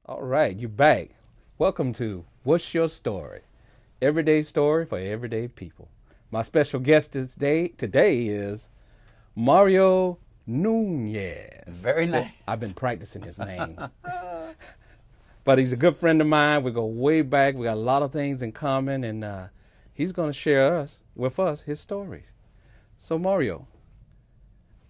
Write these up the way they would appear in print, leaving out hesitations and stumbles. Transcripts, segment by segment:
All right, you back. Welcome to What's Your Story? Everyday story for everyday people. My special guest today is Mario Nunez. Very nice. I've been practicing his name. But he's a good friend of mine. We go way back. We got a lot of things in common, and he's going to share with us his stories. So, Mario,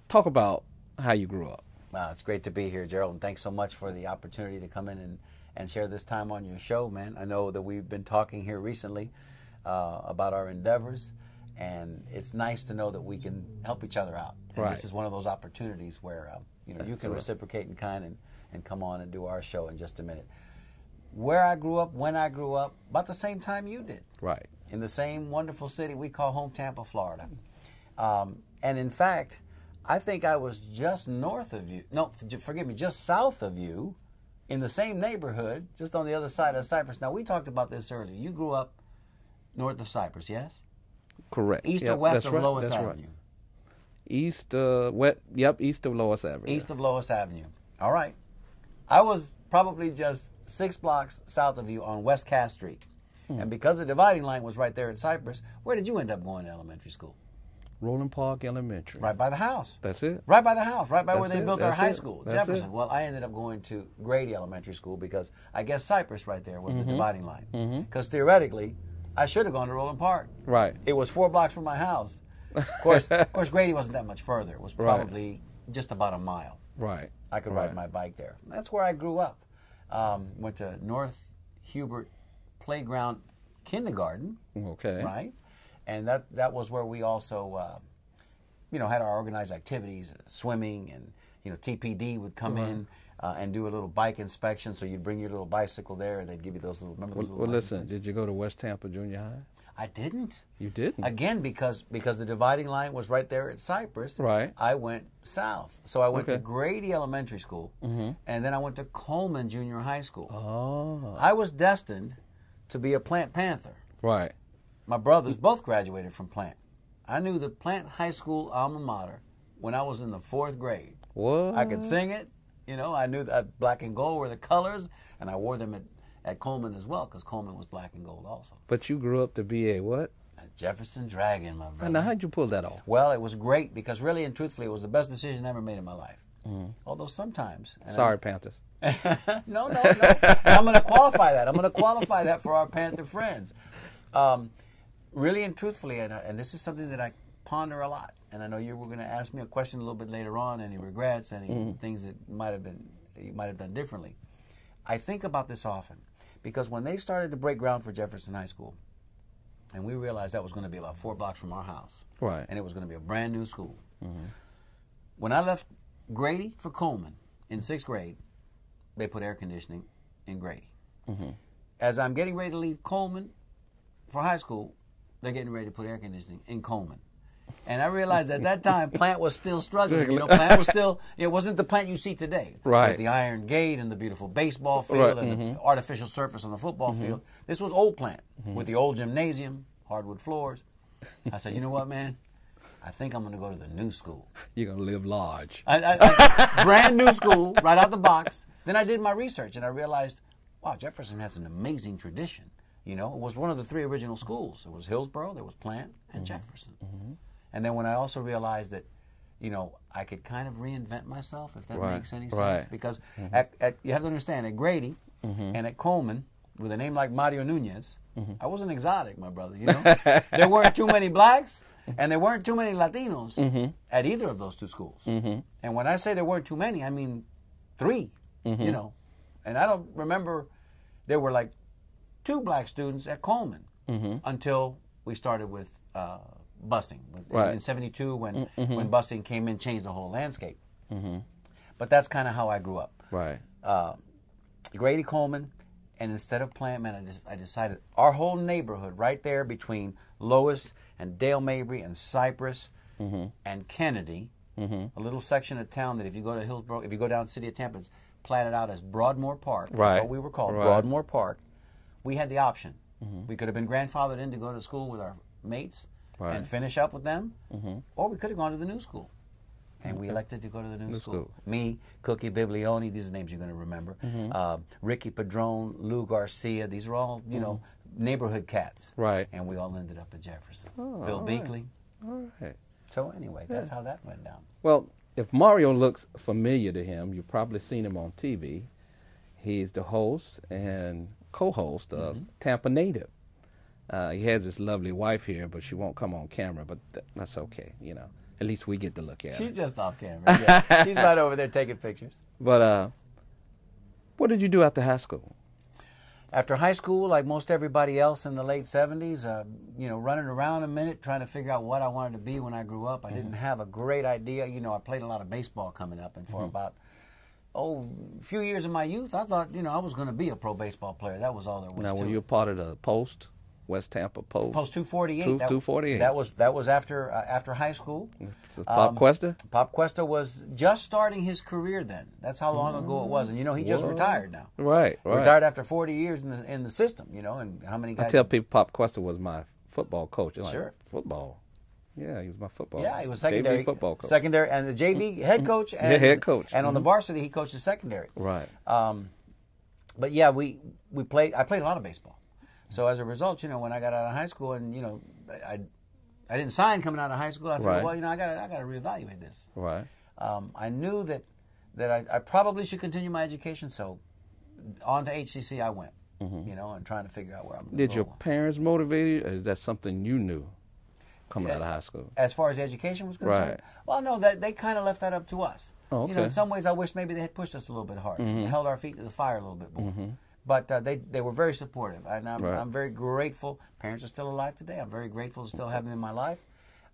talk about how you grew up. Wow, it's great to be here, Gerald, and thanks so much for the opportunity to come in and share this time on your show, man. I know that we've been talking here recently about our endeavors, and it's nice to know that we can help each other out. And Right. This is one of those opportunities where you can reciprocate in kind and come on and do our show in just a minute. Where I grew up, when I grew up, about the same time you did. Right. In the same wonderful city we call home, Tampa, Florida. And in fact, I think I was just north of you. No, forgive me, just south of you in the same neighborhood, just on the other side of Cypress. Now, we talked about this earlier. You grew up north of Cypress, yes? Correct. East or west of Lois That's Avenue? Right. East of Lois Avenue. East of Lois Avenue. All right. I was probably just 6 blocks south of you on West Cass Street. And because the dividing line was right there at Cypress, where did you end up going to elementary school? Roland Park Elementary. Right by the house. That's it. Right by the house, right by where That's they it, built our that's high it, school, that's Jefferson. it. Well, I ended up going to Grady Elementary School because I guess Cypress right there was the dividing line. Because theoretically, I should have gone to Roland Park. Right. It was 4 blocks from my house. Of course, Grady wasn't that much further. It was probably just about a mile. Right. I could ride my bike there. That's where I grew up. Went to North Hubert Playground Kindergarten. Okay. Right? And that was where we also, had our organized activities, swimming, and, TPD would come in and do a little bike inspection. So you'd bring your little bicycle there, and they'd give you those little, remember those little Listen, bicycles? did you go to West Tampa Junior High? I didn't. You didn't? Again, because the dividing line was right there at Cypress. Right. I went south. So I went to Okay. Grady Elementary School, and then I went to Coleman Junior High School. Oh. I was destined to be a Plant Panther. Right. My brothers both graduated from Plant. I knew the Plant High School alma mater when I was in the 4th grade. What? I could sing it. I knew that black and gold were the colors, and I wore them at Coleman as well, because Coleman was black and gold also. But you grew up to be a what? A Jefferson Dragon, my brother. And now, how'd you pull that off? Well, it was great because really and truthfully, it was the best decision I ever made in my life. Although sometimes... Sorry, Panthers. No. I'm going to qualify that. I'm going to qualify that for our Panther friends. Really and truthfully, and this is something that I ponder a lot, and I know you were going to ask me a question a little bit later on, any regrets, any things that you might have done differently. I think about this often because when they started to break ground for Jefferson High School, and we realized that was going to be about 4 blocks from our house, Right. and it was going to be a brand new school. When I left Grady for Coleman in 6th grade, they put air conditioning in Grady. As I'm getting ready to leave Coleman for high school, they're getting ready to put air conditioning in Coleman. And I realized at that time, Plant was still struggling. Plant was still, it wasn't the Plant you see today. Right. With the iron gate and the beautiful baseball field and the artificial surface on the football field. This was old Plant with the old gymnasium, hardwood floors. I said, you know what, man? I think I'm going to go to the new school. You're going to live large. Brand new school, right out the box. Then I did my research and I realized, wow, Jefferson has an amazing tradition. It was one of the 3 original schools. It was Hillsborough, there was Plant, and Jefferson. And then when I also realized that, I could kind of reinvent myself, if that makes any sense. Right. Because you have to understand, at Grady and at Coleman, with a name like Mario Nunez, I wasn't exotic, my brother. There weren't too many blacks, and there weren't too many Latinos at either of those 2 schools. And when I say there weren't too many, I mean 3, And I don't remember there were like 2 black students at Coleman until we started with busing. In 72, when busing came in, changed the whole landscape. But that's kind of how I grew up. Right. Grady, Coleman, and instead of Plant, man, I decided our whole neighborhood right there between Lois and Dale Mabry and Cypress and Kennedy, a little section of town that if you go to Hillsborough, if you go down City of Tampa, it's platted out as Broadmoor Park. That's Right. what we were called, Right. Broadmoor Park. We had the option. We could have been grandfathered in to go to school with our mates Right. and finish up with them, or we could have gone to the new school. And we elected to go to the new school. school. Me, Cookie Biblioni, these are names you're going to remember. Ricky Padron, Lou Garcia, these are all, you know, neighborhood cats. Right. And we all ended up at Jefferson. Oh, Bill all Beakley. All right. So anyway, that's how that went down. Well, if Mario looks familiar to him, you've probably seen him on TV. He's the host and co-host of Tampa Native. He has his lovely wife here, but she won't come on camera, but that's okay, you know. At least we get to look at her. She's just off camera. Yeah. She's right over there taking pictures. But what did you do after high school? After high school, like most everybody else in the late 70s, you know, running around a minute trying to figure out what I wanted to be when I grew up. I didn't have a great idea. You know, I played a lot of baseball coming up, and for about, a few years of my youth, I thought, you know, I was going to be a pro baseball player. That was all there was Now, to were it. you a part of the Post, West Tampa Post? Post 248. 248. That was after high school. Pop Cuesta? Pop Cuesta was just starting his career then. That's how long ago it was. And you know, he just retired now. Right, right. Retired after 40 years in the system, you know, and how many guys... I tell people Pop Cuesta was my football coach. They're like, Sure. Football? Yeah, he was my football. Yeah, he was secondary. JV football coach. Secondary, and the JV head coach. And, head coach. And on the varsity, he coached the secondary. Right. But yeah, we played. I played a lot of baseball. So as a result, you know, when I got out of high school, and you know, I didn't sign coming out of high school. I figured, well, you know, I got to reevaluate this. Right. I knew that I probably should continue my education. So on to HCC I went. You know, and trying to figure out where I'm going to go. Did your parents motivate you, or is that something you knew coming out of high school? As far as education was concerned? Right. Well, no, they kind of left that up to us. Oh, okay. You know, in some ways I wish maybe they had pushed us a little bit harder and held our feet to the fire a little bit more. But they were very supportive, and I'm very grateful. Parents are still alive today. I'm very grateful to still have them in my life.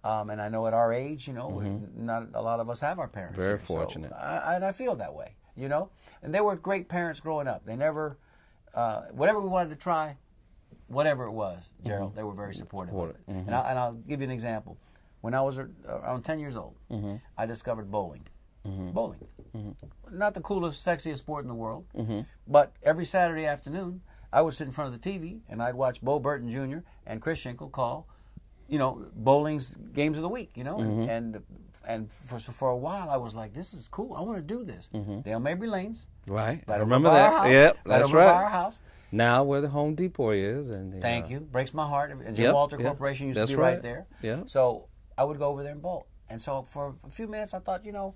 And I know at our age, you know, not a lot of us have our parents. Very here, fortunate. So I feel that way, you know. And they were great parents growing up. They never, whatever we wanted to try, whatever it was, Gerald, they were very supportive of it. And I'll give you an example. When I was around 10 years old, I discovered bowling. Bowling. Not the coolest, sexiest sport in the world, but every Saturday afternoon, I would sit in front of the TV and I'd watch Bo Burton Jr. and Chris Schenkel call, you know, bowling's games of the week, you know, and for a while I was like, this is cool. I want to do this. Dale Mabry Lanes. Right. Right I over remember by that. our house, Yep, right that's over right. by our house. Now where the Home Depot is, and Thank you. Breaks my heart. And Jim Walter Corporation used to be right there. Yeah. So I would go over there and bowl. And so for a few minutes I thought, you know,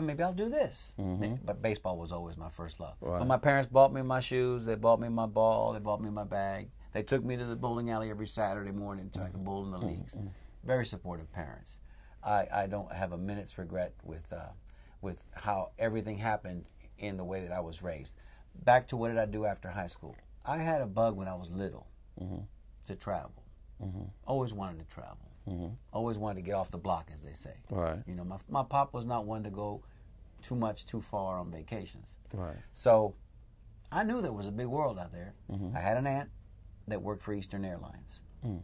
maybe I'll do this. But baseball was always my first love. Right. But my parents bought me my shoes. They bought me my ball. They bought me my bag. They took me to the bowling alley every Saturday morning so I could bowl in the leagues. Very supportive parents. I don't have a minute's regret with how everything happened in the way that I was raised. Back to what did I do after high school? I had a bug when I was little to travel. Always wanted to travel. Always wanted to get off the block, as they say. Right. You know, my pop was not one to go too far on vacations. Right. So I knew there was a big world out there. I had an aunt that worked for Eastern Airlines.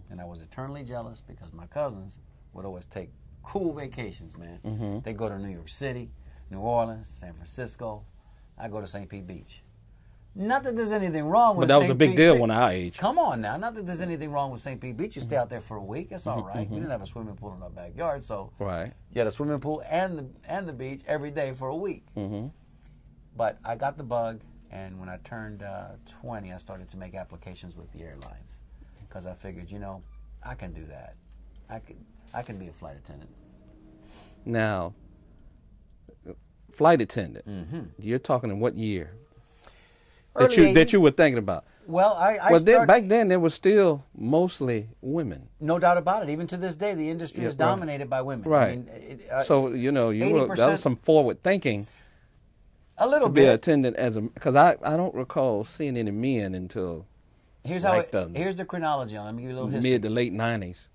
And I was eternally jealous because my cousins would always take cool vacations, man. They go to New York City, New Orleans, San Francisco. I go to St. Pete Beach. Not that there's anything wrong with But that was St. a big Pete deal Beach. when our age. Come on now. Not that there's anything wrong with St. Pete Beach. You stay out there for a week. It's all right. We didn't have a swimming pool in our backyard, so Right. you had a swimming pool and the beach every day for a week. But I got the bug, and when I turned 20, I started to make applications with the airlines because I figured, you know, I can do that. I can be a flight attendant. Now, flight attendant. You're talking in what year? That you were thinking about? Well, back then there was still mostly women. No doubt about it. Even to this day, the industry is dominated by women. Right. I mean, So you know, that was some forward thinking. A little to be an bit. attendant because I don't recall seeing any men until Here's here's the chronology on it. Let me give you a little history. mid to late 90s.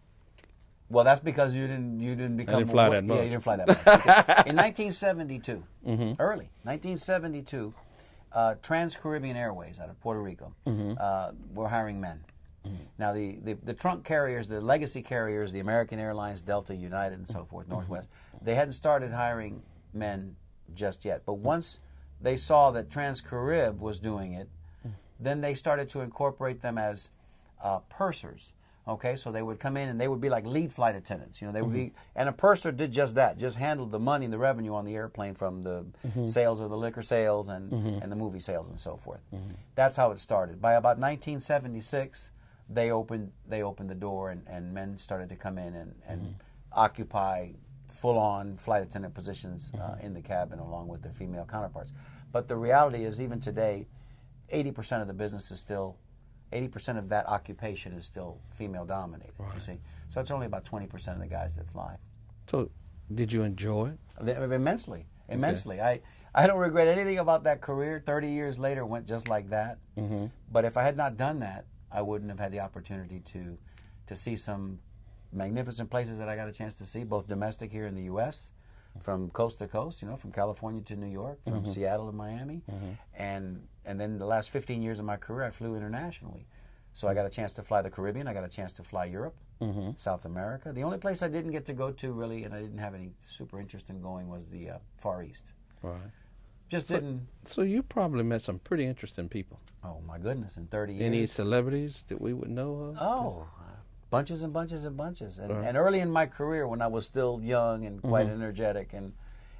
Well, that's because you didn't become. I didn't fly that much. Yeah, you didn't fly that much. Okay. In 1972, early 1972, Trans-Caribbean Airways out of Puerto Rico were hiring men. Now the trunk carriers, the legacy carriers, the American Airlines, Delta, United, and so forth, Northwest, they hadn't started hiring men just yet. But once they saw that Trans-Carib was doing it, then they started to incorporate them as pursers Okay, so they would come in and they would be like lead flight attendants. You know, they would be, and a purser did just that, just handled the money and the revenue on the airplane from the sales of the liquor sales and the movie sales and so forth. That's how it started. By about 1976, they opened the door and men started to come in and occupy full-on flight attendant positions in the cabin along with their female counterparts. But the reality is, even today, 80% of the business is still 80% of that occupation is still female-dominated, you see. So it's only about 20% of the guys that fly. So did you enjoy it? Immensely. Immensely. Okay. I don't regret anything about that career. 30 years later went just like that. But if I had not done that, I wouldn't have had the opportunity to see some magnificent places that I got a chance to see, both domestic here in the U.S., from coast to coast, you know, from California to New York, from Seattle to Miami, and then the last 15 years of my career, I flew internationally. So I got a chance to fly the Caribbean, I got a chance to fly Europe, South America. The only place I didn't get to go to, really, and I didn't have any super interest in going, was the Far East. Right. Just didn't. So you probably met some pretty interesting people. Oh, my goodness, in 30 years. Any celebrities that we would know of? Oh, bunches and bunches and bunches. And early in my career, when I was still young and quite energetic, and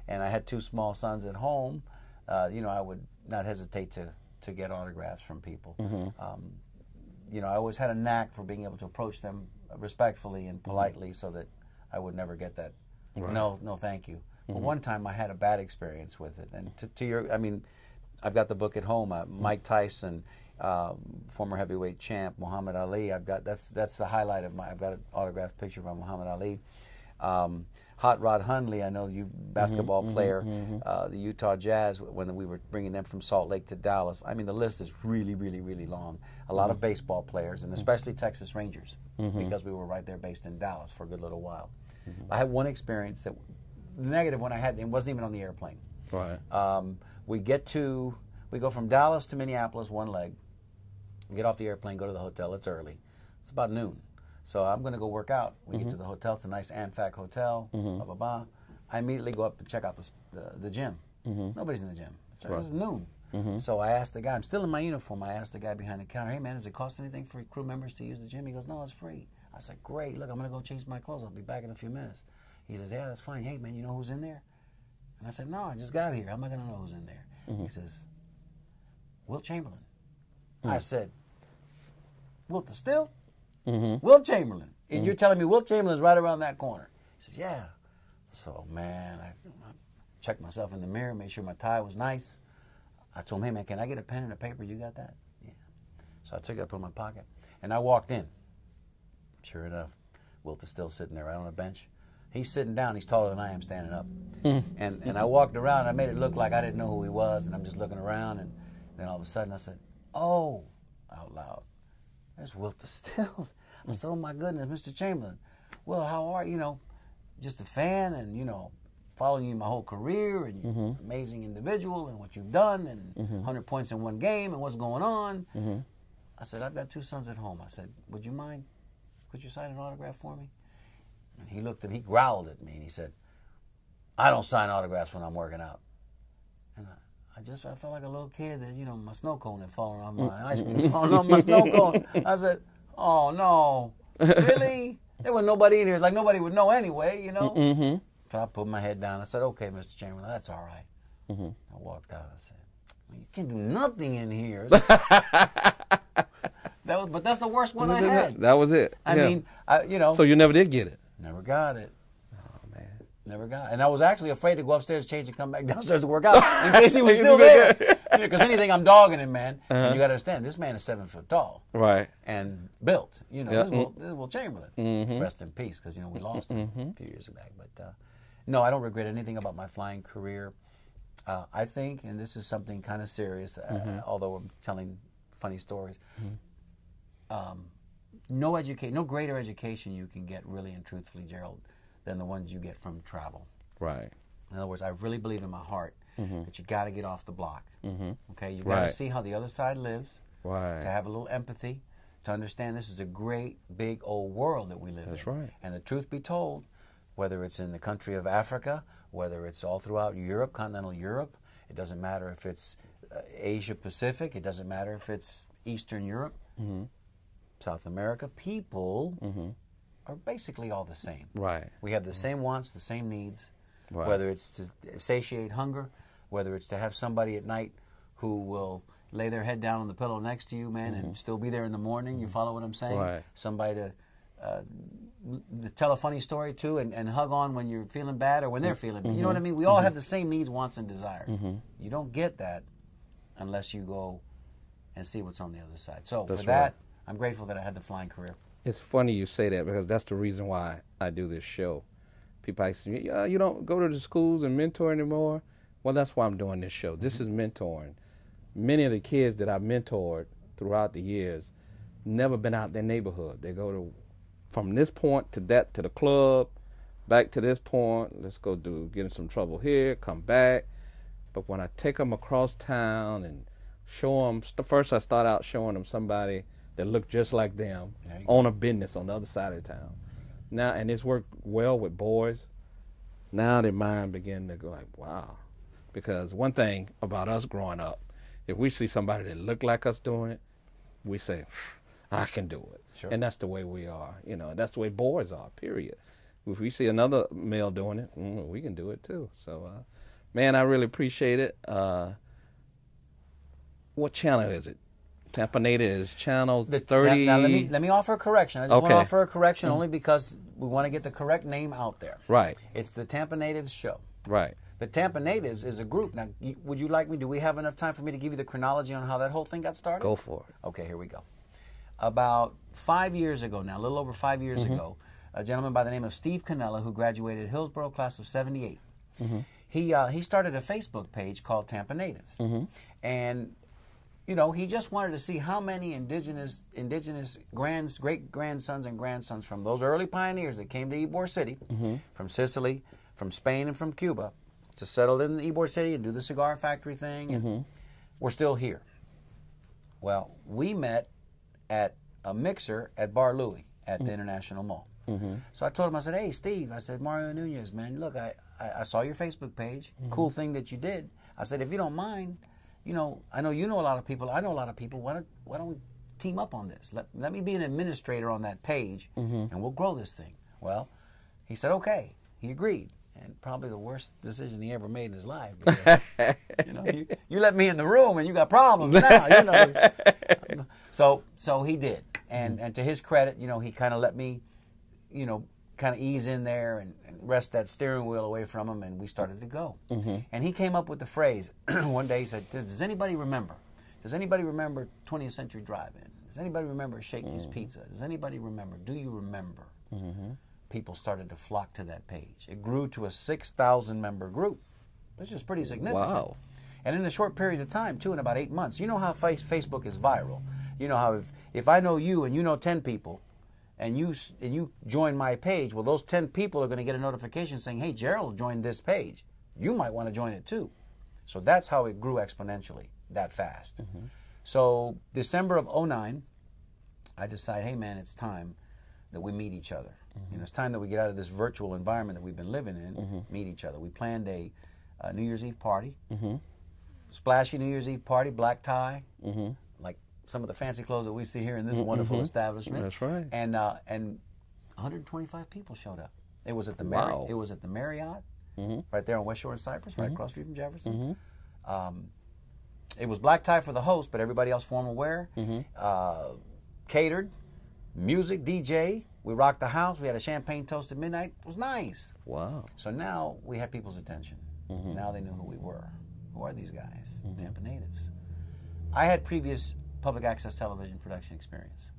I had 2 small sons at home, you know, I would not hesitate to get autographs from people. You know, I always had a knack for being able to approach them respectfully and politely, so that I would never get that, no, thank you. But one time I had a bad experience with it. And to your, I mean, I've got the book at home. Mike Tyson, former heavyweight champ Muhammad Ali. That's the highlight of I've got an autographed picture by Muhammad Ali. Hot Rod Hundley, I know you, basketball player, the Utah Jazz, when we were bringing them from Salt Lake to Dallas. I mean, the list is really, really, really long. A lot of baseball players, and especially Texas Rangers, because we were right there based in Dallas for a good little while. I had one experience that, the negative one I had, it wasn't even on the airplane. Right. We go from Dallas to Minneapolis, one leg, get off the airplane, go to the hotel. It's early. It's about noon. So I'm going to go work out. We get to the hotel. It's a nice AmFac hotel, blah, blah, blah. I immediately go up and check out the gym. Nobody's in the gym. It's noon. So I asked the guy, I'm still in my uniform, I asked the guy behind the counter, hey man, does it cost anything for crew members to use the gym? He goes, no, it's free. I said, great, look, I'm going to go change my clothes. I'll be back in a few minutes. He says, yeah, that's fine. Hey man, you know who's in there? And I said, no, I just got here. How am I going to know who's in there? He says, Wilt Chamberlain. I said, Wilt the Still? Wilt Chamberlain. And you're telling me Wilt Chamberlain's right around that corner? He says, yeah. So, man, I checked myself in the mirror, made sure my tie was nice. I told him, hey, man, can I get a pen and a paper? You got that? Yeah. So I took it, put it in my pocket, and I walked in. Sure enough, Wilt is still sitting there right on a bench. He's sitting down. He's taller than I am standing up. And I walked around. I made it look like I didn't know who he was, and I'm just looking around. And then all of a sudden I said, oh, out loud, there's Wilt the Still. I said, oh, my goodness, Mr. Chamberlain. Well, how are you? You know, just a fan and, you know, following you my whole career, and you're an amazing individual and what you've done, and 100 points in one game and what's going on. I said, I've got 2 sons at home. I said, would you mind? Could you sign an autograph for me? And he looked at me, he growled at me, and he said, I don't sign autographs when I'm working out. And I felt like a little kid that, you know, my snow cone had fallen off my ice cream, had fallen off my snow cone. I said, oh, no, really? There was nobody in here. It's like nobody would know anyway, you know? So I put my head down. I said, okay, Mr. Chamberlain, that's all right. I walked out. I said, well, you can't do nothing in here. But that's the worst one I had. That was it. I mean, you know. So you never did get it? Never got it. Oh, man. Never got it. And I was actually afraid to go upstairs, change, and come back downstairs to work out in case he was still there. Because anything, I'm dogging him, man. And you got to understand, this man is 7 foot tall. Right. And built. You know, this is Wilt Chamberlain. Rest in peace, because, you know, we lost him a few years back. But no, I don't regret anything about my flying career. I think, and this is something kind of serious, although I'm telling funny stories, no greater education you can get, really and truthfully, Gerald, than the ones you get from travel. Right. In other words, I really believe in my heart that you got to get off the block. Okay, you got to see how the other side lives. Right. To have a little empathy, to understand this is a great, big, old world that we live in. That's right. And the truth be told, whether it's in the country of Africa, whether it's all throughout Europe, continental Europe, it doesn't matter if it's Asia Pacific, it doesn't matter if it's Eastern Europe. South America, people are basically all the same. Right. We have the same wants, the same needs, Right. whether it's to satiate hunger, whether it's to have somebody at night who will lay their head down on the pillow next to you, man, and still be there in the morning. You follow what I'm saying? Right. Somebody to tell a funny story to and hug on when you're feeling bad or when they're feeling bad. You know what I mean? We all have the same needs, wants, and desires. You don't get that unless you go and see what's on the other side. So That's for that, right. I'm grateful that I had the flying career. It's funny you say that because that's the reason why I do this show. People ask me, you don't go to the schools and mentor anymore? Well, that's why I'm doing this show. This is mentoring. Many of the kids that I've mentored throughout the years never been out their neighborhood. They go to from this point to that, to the club, back to this point. Let's go get in some trouble here, come back. But when I take them across town and show them, first I start out showing them somebody that looked just like them, own a business on the other side of town. Now, and it's worked well with boys. Now their mind begin to go like, wow. Because one thing about us growing up, if we see somebody that look like us doing it, we say, I can do it. Sure. And that's the way we are. That's the way boys are, period. If we see another male doing it, we can do it too. So, man, I really appreciate it. What channel is it? Tampa Natives channel 30. Now let me offer a correction. I just want to offer a correction only because we want to get the correct name out there. Right. It's the Tampa Natives show. Right. The Tampa Natives is a group. Now, would you like me? Do we have enough time for me to give you the chronology on how that whole thing got started? Go for it. Okay, here we go. About 5 years ago now, a little over 5 years ago, a gentleman by the name of Steve Cannella, who graduated Hillsborough class of '78, he started a Facebook page called Tampa Natives, and he just wanted to see how many indigenous great grandsons and grandsons from those early pioneers that came to Ybor City, from Sicily, from Spain, and from Cuba, to settle in Ybor City and do the cigar factory thing, and we're still here. Well, we met at a mixer at Bar Louie at the International Mall. So I told him, I said, hey, Steve, I said, Mario Nunez, man, look, I saw your Facebook page. Cool thing that you did. I said, if you don't mind, I know you know a lot of people. I know a lot of people. Why don't we team up on this? Let me be an administrator on that page, and we'll grow this thing. Well, he said, okay. He agreed. And probably the worst decision he ever made in his life. Because, you let me in the room and you got problems now. So he did. And to his credit, he kind of let me, kind of ease in there and rest that steering wheel away from him, and we started to go. And he came up with the phrase, one day he said, does anybody remember? Does anybody remember 20th Century Drive-In? Does anybody remember Shakey's Pizza? Does anybody remember? Do you remember? People started to flock to that page. It grew to a 6,000-member group, which is pretty significant. Wow. And in a short period of time, too, in about 8 months. You know how Facebook is viral. You know how if I know you and you know 10 people, and you join my page, well, those 10 people are going to get a notification saying, hey, Gerald joined this page. You might want to join it too. So that's how it grew exponentially, that fast. So December of '09, I decided, hey, man, it's time that we meet each other. It's time that we get out of this virtual environment that we've been living in, meet each other. We planned a New Year's Eve party, splashy New Year's Eve party, black tie, like some of the fancy clothes that we see here in this wonderful establishment. That's right. And 125 people showed up. It was at the It was at the Marriott, right there on West Shore and Cypress, right across the street from Jefferson. It was black tie for the host, but everybody else formal wear. Catered, music, DJ. We rocked the house. We had a champagne toast at midnight. It was nice. Wow. So now we had people's attention. Now they knew who we were. Who are these guys? Tampa Natives. I had previous public access television production experience.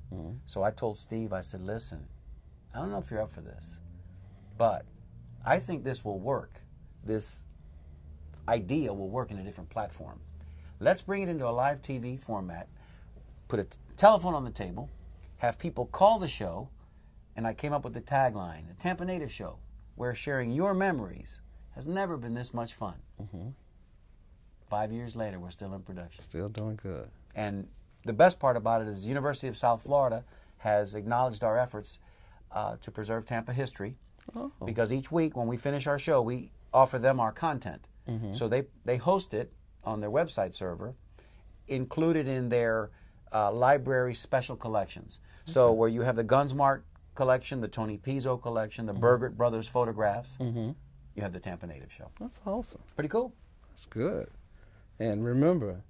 So I told Steve, I said, listen, I don't know if you're up for this, but I think this will work. This idea will work in a different platform. Let's bring it into a live TV format, put a telephone on the table, have people call the show, and I came up with the tagline, the Tampa Native Show, where sharing your memories has never been this much fun. 5 years later, we're still in production. Still doing good. And the best part about it is the University of South Florida has acknowledged our efforts to preserve Tampa history, because each week when we finish our show, we offer them our content. So they host it on their website server, included in their library special collections. So where you have the Gunsmart collection, the Tony Pizzo collection, the Burgert Brothers photographs, you have the Tampa Native show. That's awesome. Pretty cool. That's good. And remember,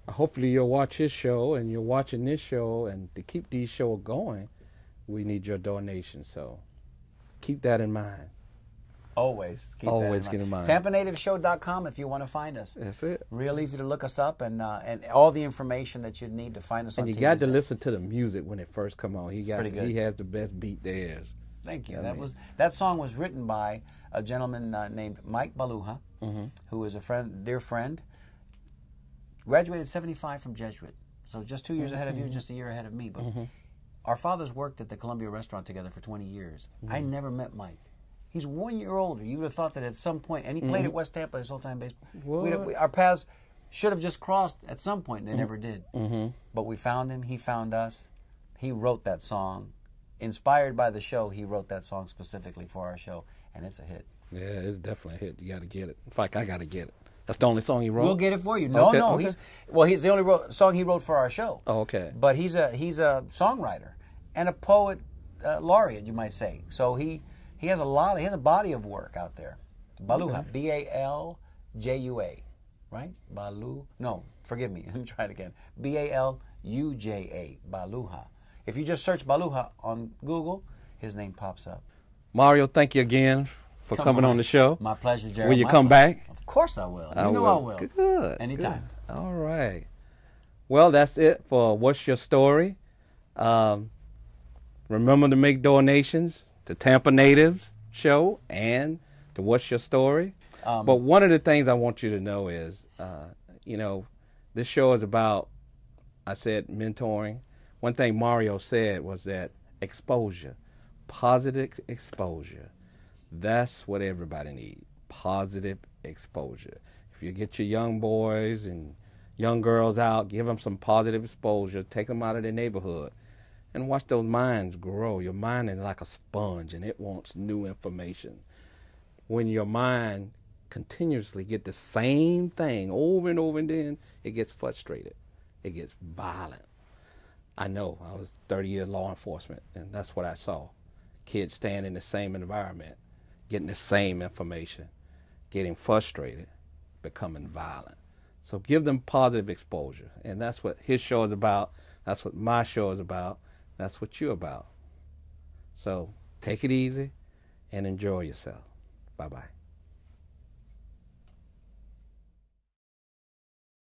hopefully you'll watch his show and you're watching this show, and to keep these shows going, we need your donation. So keep that in mind. Always keep Always that keep in mind. TampaNativeShow.com if you want to find us. That's it. Real easy to look us up, and all the information that you need to find us on And you TV got to is listen to the music when it first come on. He has the best beat there is. Thank you. Yeah, That song was written by a gentleman named Mike Baluha, who is a dear friend. Graduated '75 from Jesuit, so just 2 years ahead of you, just a year ahead of me. But our fathers worked at the Columbia Restaurant together for 20 years. I never met Mike. He's 1 year older. You would have thought that at some point, and he played at West Tampa his whole time baseball. Our paths should have just crossed at some point, and they never did. But we found him. He found us. He wrote that song. Inspired by the show, he wrote that song specifically for our show, and it's a hit. Yeah, it's definitely a hit. You got to get it. In fact, I got to get it. That's the only song he wrote? We'll get it for you. No, Okay. He's the only song he wrote for our show. Oh, okay. But he's a songwriter and a poet laureate, you might say. So he has a body of work out there. Baluha, B-A-L-J-U-A, right? No, forgive me. Let me try it again. B-A-L-U-J-A, Baluha. If you just search Baluha on Google, his name pops up. Mario, thank you again for coming on the show. My pleasure, Jerry. Will you come back? Of course I will. I will. Good. Anytime. Good. All right. Well, that's it for What's Your Story. Remember to make donations to Tampa Natives show and to What's Your Story. But one of the things I want you to know is, this show is about, I said, mentoring. One thing Mario said was that exposure, positive exposure. That's what everybody needs, positive exposure. If you get your young boys and young girls out, give them some positive exposure, take them out of their neighborhood, and watch those minds grow. Your mind is like a sponge, and it wants new information. When your mind continuously get the same thing over and over, and then it gets frustrated. It gets violent. I know. I was 30 years law enforcement, and that's what I saw. Kids staying in the same environment, getting the same information, getting frustrated, becoming violent. So give them positive exposure, and that's what his show is about. That's what my show is about. That's what you're about. So take it easy and enjoy yourself. Bye-bye.